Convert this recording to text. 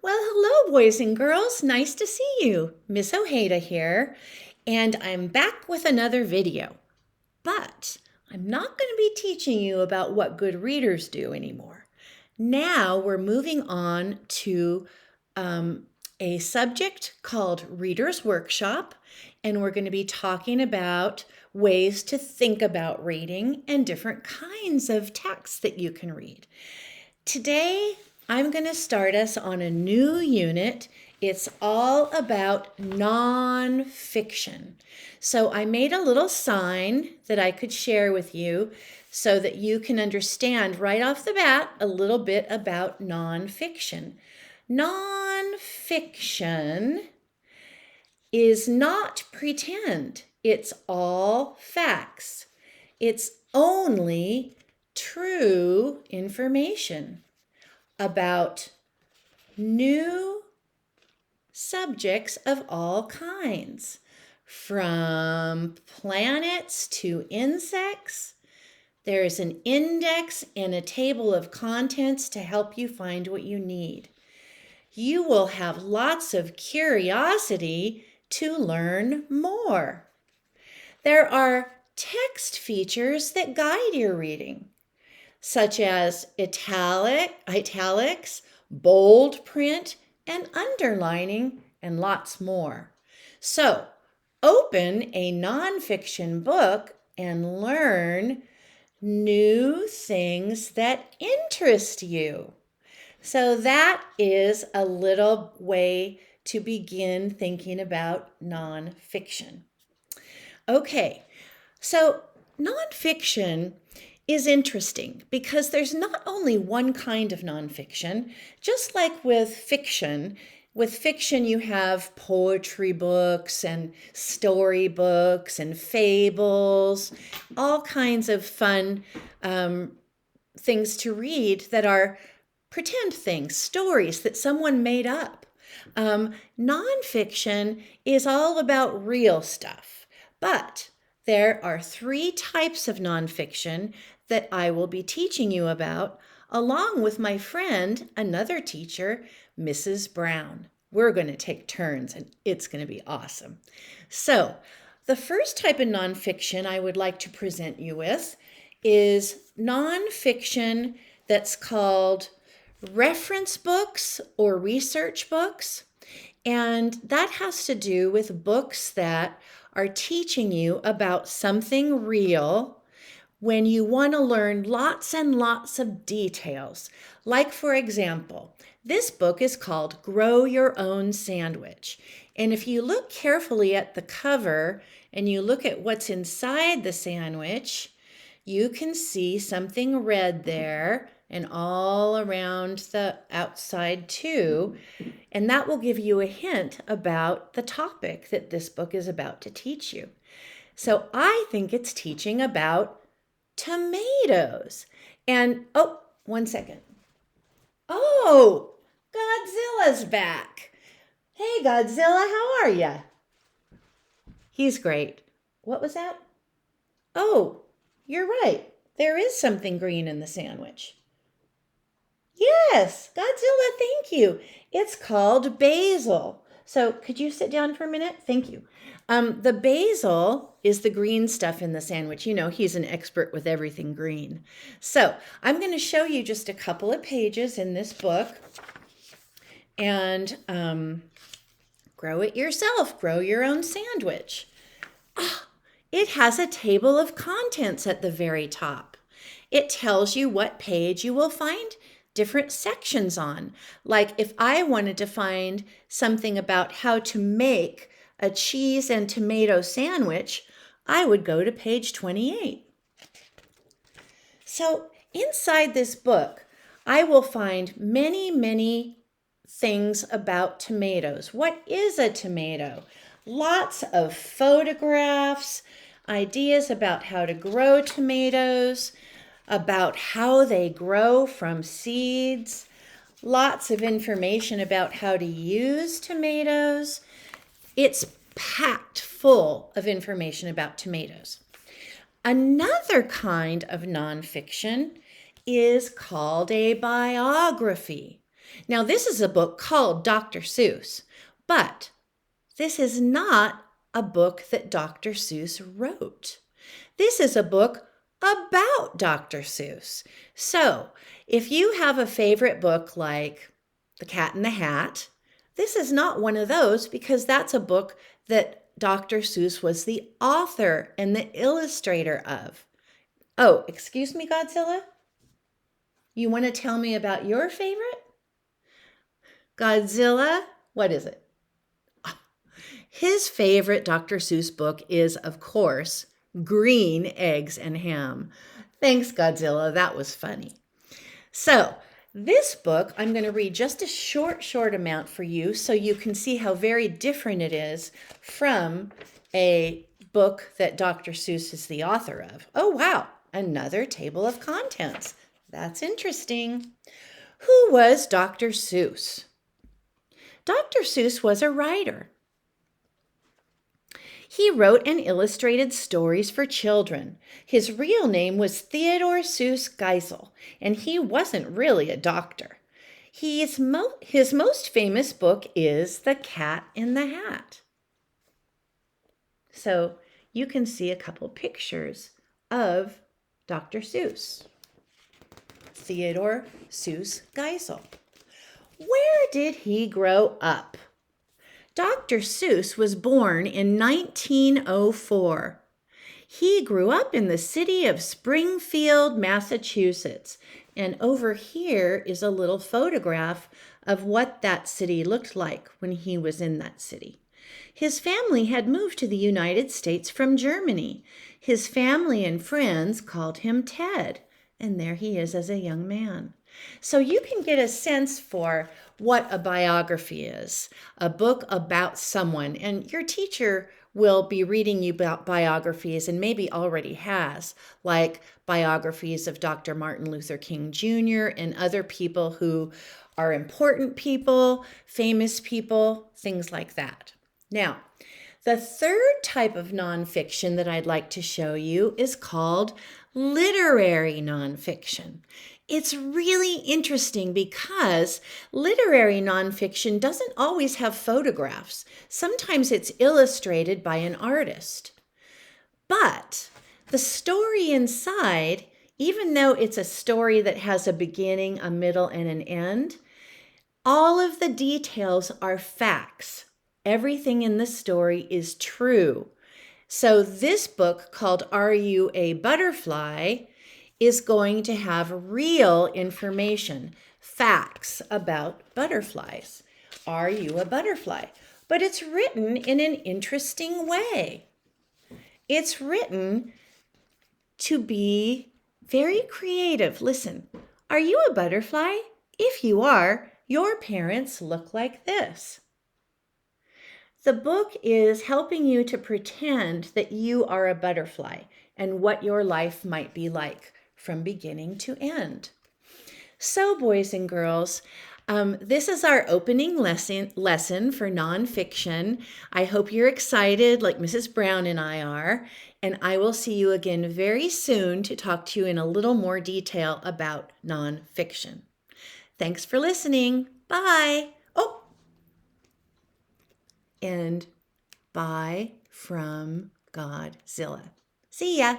Well, hello, boys and girls. Nice to see you. Miss Ojeda here, and I'm back with another video. But I'm not going to be teaching you about what good readers do anymore. Now we're moving on to a subject called Reader's Workshop, and we're going to be talking about ways to think about reading and different kinds of texts that you can read. Today, I'm going to start us on a new unit. It's all about nonfiction. So I made a little sign that I could share with you so that you can understand right off the bat a little bit about nonfiction. Nonfiction is not pretend. It's all facts. It's only true information about new subjects of all kinds, from planets to insects. There's an index and a table of contents to help you find what you need. You will have lots of curiosity to learn more. There are text features that guide your reading, such as italics, bold print, and underlining, and lots more. So, open a nonfiction book and learn new things that interest you. So that is a little way to begin thinking about nonfiction. Okay, so nonfiction is interesting because there's not only one kind of nonfiction. Just like with fiction you have poetry books and story books and fables, all kinds of fun things to read that are pretend things, stories that someone made up. Nonfiction is all about real stuff, but there are 3 types of nonfiction that I will be teaching you about, along with my friend, another teacher, Mrs. Brown. We're going to take turns, and it's going to be awesome. So, the first type of nonfiction I would like to present you with is nonfiction that's called reference books or research books. And that has to do with books that are teaching you about something real when you want to learn lots and lots of details. Like, for example, this book is called Grow Your Own Sandwich. And if you look carefully at the cover and you look at what's inside the sandwich, you can see something red there and all around the outside too. And that will give you a hint about the topic that this book is about to teach you. So I think it's teaching about tomatoes. And, oh, 1 second. Oh, Godzilla's back. Hey, Godzilla, how are ya? He's great. What was that? Oh, you're right. There is something green in the sandwich. Yes, Godzilla, thank you. It's called basil. So could you sit down for a minute? Thank you. The basil is the green stuff in the sandwich. You know, he's an expert with everything green. So I'm going to show you just a couple of pages in this book and grow it yourself. Grow your own sandwich. It has a table of contents at the very top. It tells you what page you will find different sections on. Like if I wanted to find something about how to make a cheese and tomato sandwich, I would go to page 28. So inside this book, I will find many, many things about tomatoes. What is a tomato? Lots of photographs, ideas about how to grow tomatoes, about how they grow from seeds, lots of information about how to use tomatoes. It's packed full of information about tomatoes. Another kind of nonfiction is called a biography. Now, this is a book called Dr. Seuss, but this is not a book that Dr. Seuss wrote. This is a book about Dr. Seuss. So, if you have a favorite book like The Cat in the Hat, this is not one of those because that's a book that Dr. Seuss was the author and the illustrator of. Oh, excuse me, Godzilla? You want to tell me about your favorite? Godzilla? What is it? His favorite Dr. Seuss book is, of course, Green Eggs and Ham. Thanks, Godzilla. That was funny. So, this book, I'm going to read just a short amount for you so you can see how very different it is from a book that Dr. Seuss is the author of. Oh, wow. Another table of contents. That's interesting. Who was Dr. Seuss? Dr. Seuss was a writer. He wrote and illustrated stories for children. His real name was Theodore Seuss Geisel, and he wasn't really a doctor. His most famous book is The Cat in the Hat. So you can see a couple pictures of Dr. Seuss. Theodore Seuss Geisel. Where did he grow up? Dr. Seuss was born in 1904. He grew up in the city of Springfield, Massachusetts. And over here is a little photograph of what that city looked like when he was in that city. His family had moved to the United States from Germany. His family and friends called him Ted. And there he is as a young man. So you can get a sense for what a biography is, a book about someone. And your teacher will be reading you about biographies and maybe already has, like biographies of Dr. Martin Luther King Jr. and other people who are important people, famous people, things like that. Now, the third type of nonfiction that I'd like to show you is called literary nonfiction. It's really interesting because literary nonfiction doesn't always have photographs. Sometimes it's illustrated by an artist. But the story inside, even though it's a story that has a beginning, a middle, and an end, all of the details are facts. Everything in the story is true. So this book called Are You a Butterfly is going to have real information, facts about butterflies. Are you a butterfly? But it's written in an interesting way. It's written to be very creative. Listen, are you a butterfly? If you are, your parents look like this. The book is helping you to pretend that you are a butterfly and what your life might be like from beginning to end. So, boys and girls, this is our opening lesson for nonfiction. I hope you're excited like Mrs. Brown and I are, and I will see you again very soon to talk to you in a little more detail about nonfiction. Thanks for listening. Bye. Oh, and bye from Godzilla. See ya.